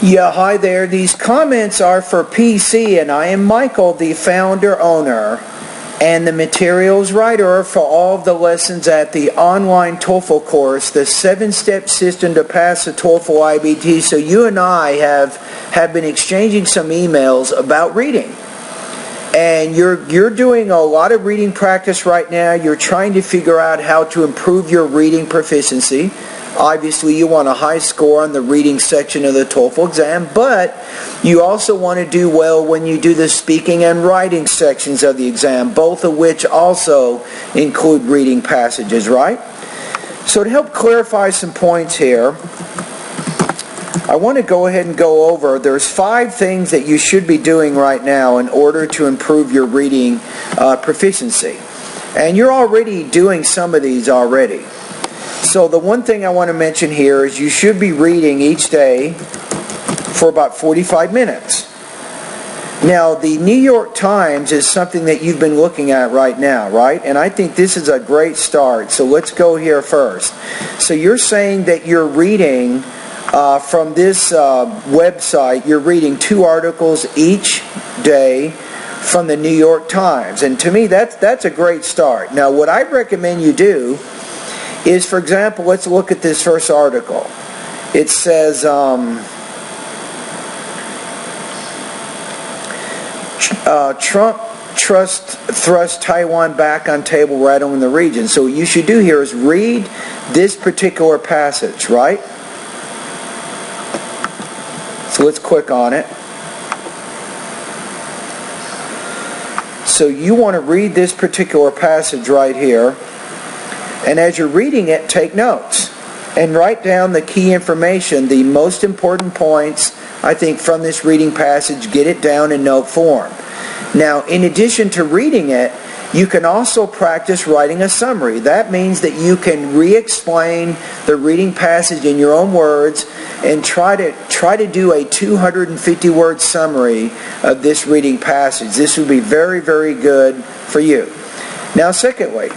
Yeah, hi there. These comments are for PC, and I am Michael, the founder owner and the materials writer for all of the lessons at the online TOEFL course, the 7-step system to pass the TOEFL IBT. So you and I have been exchanging some emails about reading. And you're doing a lot of reading practice right now. You're trying to figure out how to improve your reading proficiency. Obviously, you want a high score on the reading section of the TOEFL exam, but you also want to do well when you do the speaking and writing sections of the exam, both of which also include reading passages, right? So to help clarify some points here, I want to go ahead and go over, there's 5 things that you should be doing right now in order to improve your reading proficiency. And you're already doing some of these already. So the one thing I want to mention here is you should be reading each day for about 45 minutes. Now, the New York Times is something that you've been looking at right now, right? And I think this is a great start. So let's go here first. So you're saying that you're reading from this website, you're reading 2 articles each day from the New York Times. And to me, that's a great start. Now, what I recommend you do is, for example, let's look at this first article. It says, Trump thrusts Taiwan back on table rattle in the region. So what you should do here is read this particular passage, right? So let's click on it. So you want to read this particular passage right here. And as you're reading it, take notes and write down the key information, the most important points, I think, from this reading passage. Get it down in note form. Now, in addition to reading it, you can also practice writing a summary. That means that you can re-explain the reading passage in your own words and try to do a 250-word summary of this reading passage. This would be very, very good for you. Now, secondly,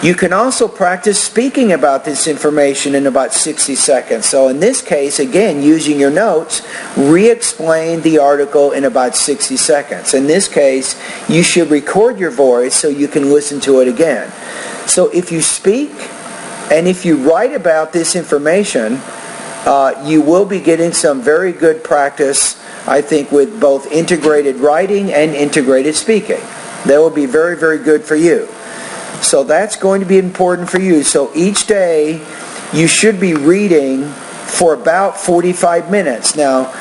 you can also practice speaking about this information in about 60 seconds. So in this case, again, using your notes, re-explain the article in about 60 seconds. In this case, you should record your voice so you can listen to it again. So if you speak and if you write about this information, you will be getting some very good practice, I think, with both integrated writing and integrated speaking. That will be very, very good for you. So that's going to be important for you. So each day you should be reading for about 45 minutes. Now,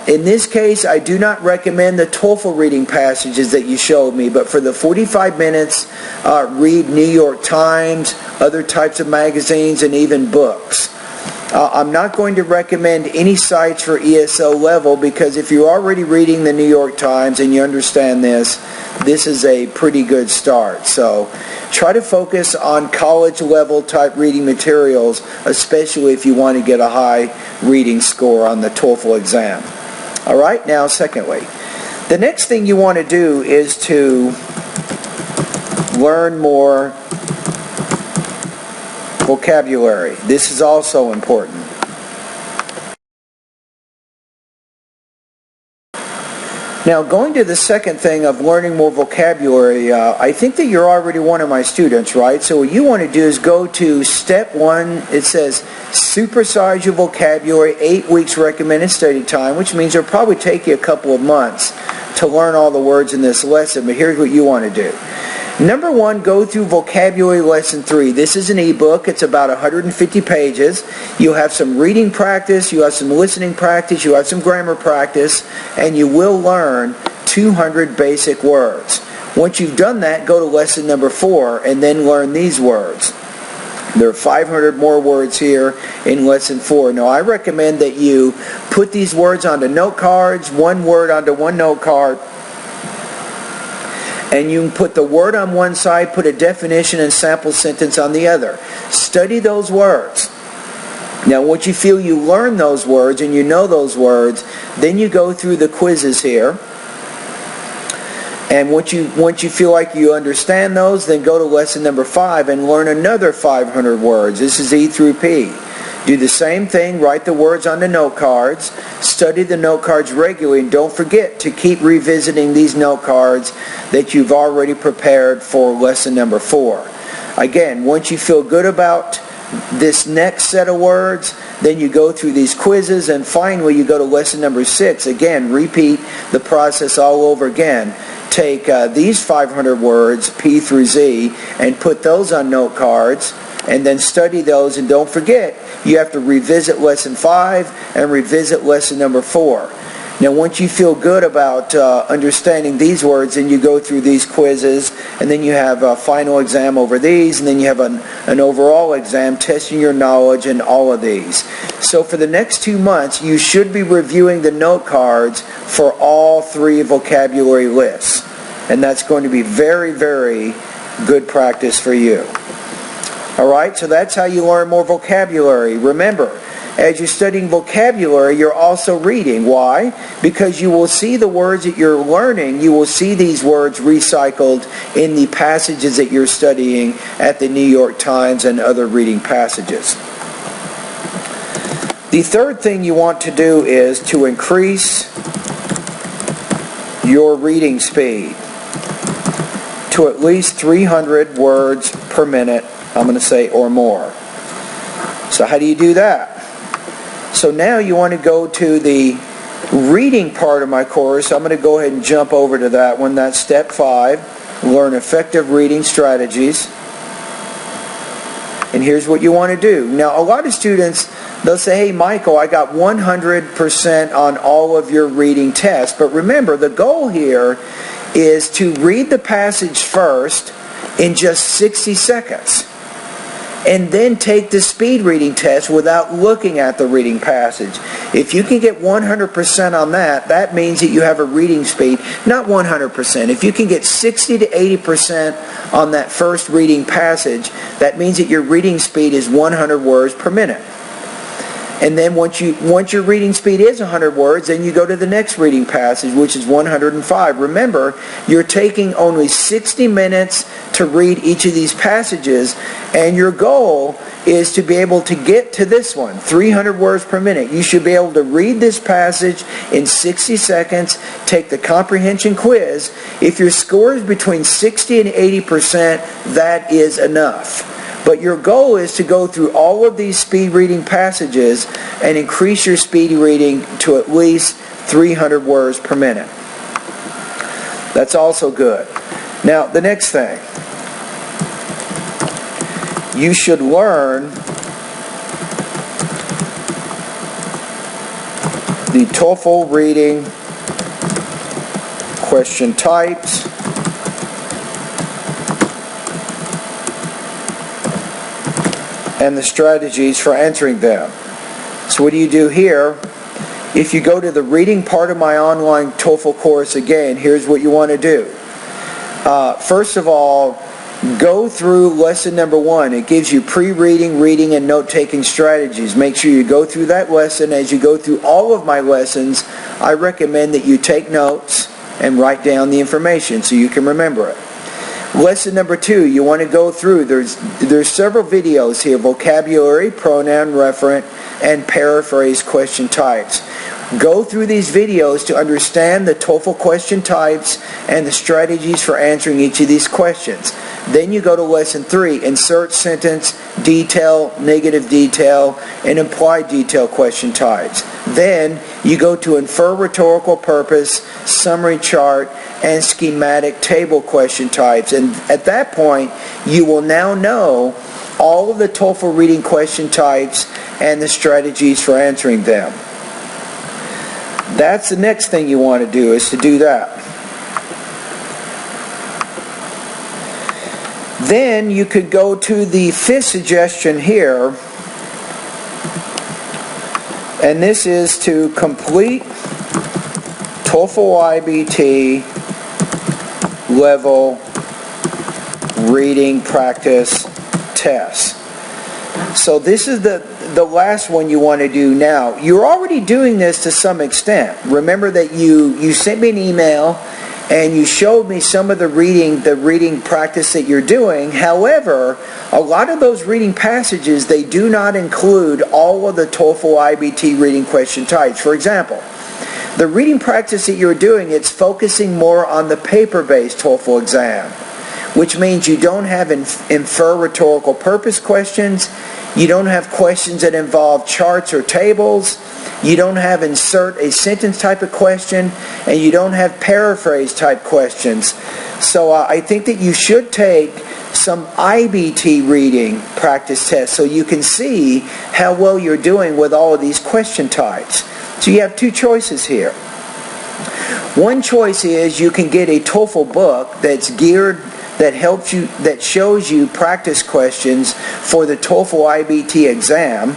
in this case, I do not recommend the TOEFL reading passages that you showed me, but for the 45 minutes, read New York Times, other types of magazines, and even books. I'm not going to recommend any sites for ESO level, because if you're already reading the New York Times and you understand this is a pretty good start. So try to focus on college level type reading materials, especially if you want to get a high reading score on the TOEFL exam. All right, now secondly, the next thing you want to do is to learn more vocabulary. This is also important. Now, going to the second thing of learning more vocabulary, I think that you're already one of my students, right? So what you want to do is go to step 1. It says supersize your vocabulary, 8 weeks recommended study time, which means it'll probably take you a couple of months to learn all the words in this lesson. But here's what you want to do. Number 1, go through Vocabulary Lesson 3. This is an ebook. It's about 150 pages. You'll have some reading practice, you have some listening practice, you have some grammar practice, and you will learn 200 basic words. Once you've done that, go to lesson number 4 and then learn these words. There are 500 more words here in lesson 4. Now, I recommend that you put these words onto note cards, one word onto one note card, and you can put the word on one side, put a definition and sample sentence on the other. Study those words. Now, once you feel you learn those words and you know those words, then you go through the quizzes here. And once you feel like you understand those, then go to lesson number 5 and learn another 500 words. This is E through P. Do the same thing, write the words on the note cards, study the note cards regularly, and don't forget to keep revisiting these note cards that you've already prepared for lesson number 4. Again, once you feel good about this next set of words, then you go through these quizzes, and finally you go to lesson number 6. Again, repeat the process all over again. Take these 500 words, P through Z, and put those on note cards, and then study those. And don't forget, you have to revisit lesson 5 and revisit lesson number 4. Now, once you feel good about understanding these words, then you go through these quizzes, and then you have a final exam over these, and then you have an overall exam testing your knowledge in all of these. So for the next 2 months, you should be reviewing the note cards for all 3 vocabulary lists. And that's going to be very, very good practice for you. All right, so that's how you learn more vocabulary. Remember, as you're studying vocabulary, you're also reading. Why? Because you will see the words that you're learning, you will see these words recycled in the passages that you're studying at the New York Times and other reading passages. The third thing you want to do is to increase your reading speed to at least 300 words per minute, I'm going to say, or more. So how do you do that? So now you want to go to the reading part of my course. I'm going to go ahead and jump over to that one. That's step 5. Learn effective reading strategies. And here's what you want to do. Now, a lot of students, they'll say, hey, Michael, I got 100% on all of your reading tests. But remember, the goal here is to read the passage first in just 60 seconds. And then take the speed reading test without looking at the reading passage. If you can get 100% on that, that means that you have a reading speed, not 100%. If you can get 60 to 80% on that first reading passage, that means that your reading speed is 100 words per minute. And then once your reading speed is 100 words, then you go to the next reading passage, which is 105. Remember, you're taking only 60 minutes to read each of these passages, and your goal is to be able to get to this one, 300 words per minute. You should be able to read this passage in 60 seconds, take the comprehension quiz. If your score is between 60 and 80%, that is enough. But your goal is to go through all of these speed reading passages and increase your speed reading to at least 300 words per minute. That's also good. Now, the next thing. You should learn the TOEFL reading question types, and the strategies for answering them. So what do you do here? If you go to the reading part of my online TOEFL course, again, here's what you want to do. First of all, go through lesson number 1. It gives you pre-reading, reading, and note-taking strategies. Make sure you go through that lesson. As you go through all of my lessons, I recommend that you take notes and write down the information so you can remember it. Lesson number 2, you want to go through, there's several videos here, vocabulary, pronoun, referent, and paraphrase question types. Go through these videos to understand the TOEFL question types and the strategies for answering each of these questions. Then you go to lesson 3, insert sentence, detail, negative detail, and implied detail question types. Then you go to infer rhetorical purpose, summary chart, and schematic table question types. And at that point, you will now know all of the TOEFL reading question types and the strategies for answering them. That's the next thing you want to do, is to do that. Then you could go to the 5th suggestion here, and this is to complete TOEFL IBT level reading practice tests. So this is the last one you want to do now. You're already doing this to some extent. Remember that you sent me an email and you showed me some of the reading practice that you're doing. However, a lot of those reading passages, they do not include all of the TOEFL IBT reading question types. For example, the reading practice that you're doing, it's focusing more on the paper-based TOEFL exam, which means you don't have infer rhetorical purpose questions, you don't have questions that involve charts or tables, you don't have insert a sentence type of question, and you don't have paraphrase type questions. So I think that you should take some IBT reading practice tests so you can see how well you're doing with all of these question types. So you have two choices here. One choice is you can get a TOEFL book that's geared, that helps you, that shows you practice questions for the TOEFL IBT exam.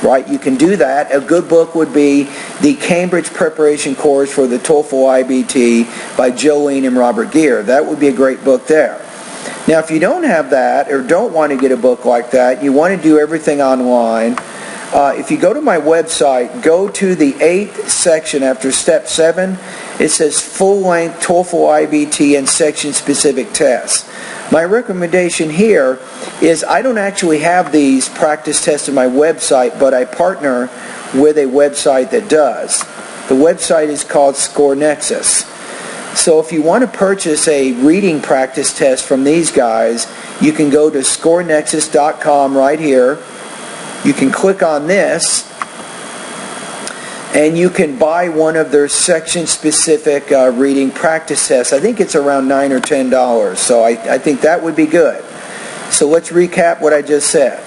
Right, you can do that. A good book would be the Cambridge Preparation Course for the TOEFL IBT by Jolene and Robert Gere. That would be a great book there. Now, if you don't have that or don't want to get a book like that, you want to do everything online, if you go to my website, go to the 8th section after Step 7. It says full-length TOEFL IBT and section-specific tests. My recommendation here is I don't actually have these practice tests on my website, but I partner with a website that does. The website is called ScoreNexus. So if you want to purchase a reading practice test from these guys, you can go to scorenexus.com right here. You can click on this, and you can buy one of their section-specific reading practice tests. I think it's around $9 or $10, so I think that would be good. So let's recap what I just said.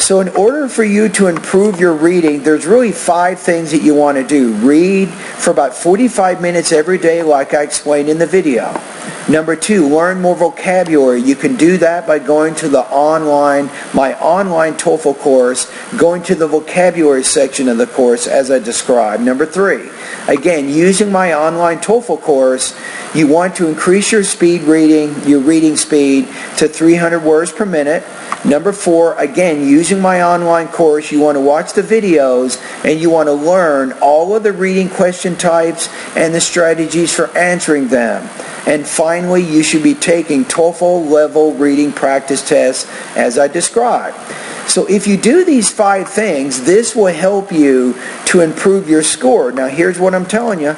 So in order for you to improve your reading, there's really 5 things that you want to do. Read for about 45 minutes every day, like I explained in the video. Number 2, learn more vocabulary. You can do that by going to my online TOEFL course, going to the vocabulary section of the course as I described. Number 3, again, using my online TOEFL course, you want to increase your reading speed to 300 words per minute. Number 4, again, using my online course, you want to watch the videos and you want to learn all of the reading question types and the strategies for answering them. And finally, you should be taking TOEFL level reading practice tests as I described. So if you do these 5 things, this will help you to improve your score. Now here's what I'm telling you.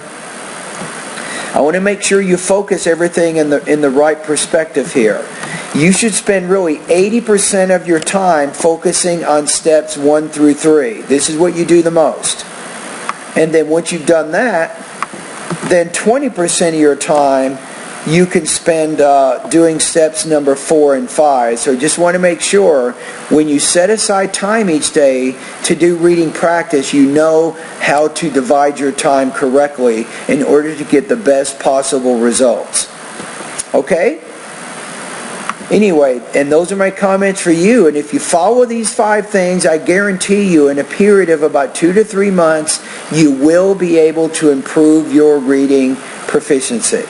I want to make sure you focus everything in the right perspective here. You should spend really 80% of your time focusing on steps 1 through 3. This is what you do the most. And then once you've done that, then 20% of your time you can spend doing steps number 4 and 5. So just want to make sure when you set aside time each day to do reading practice, you know how to divide your time correctly in order to get the best possible results. Okay? Anyway, and those are my comments for you. And if you follow these 5 things, I guarantee you in a period of about 2 to 3 months, you will be able to improve your reading proficiency.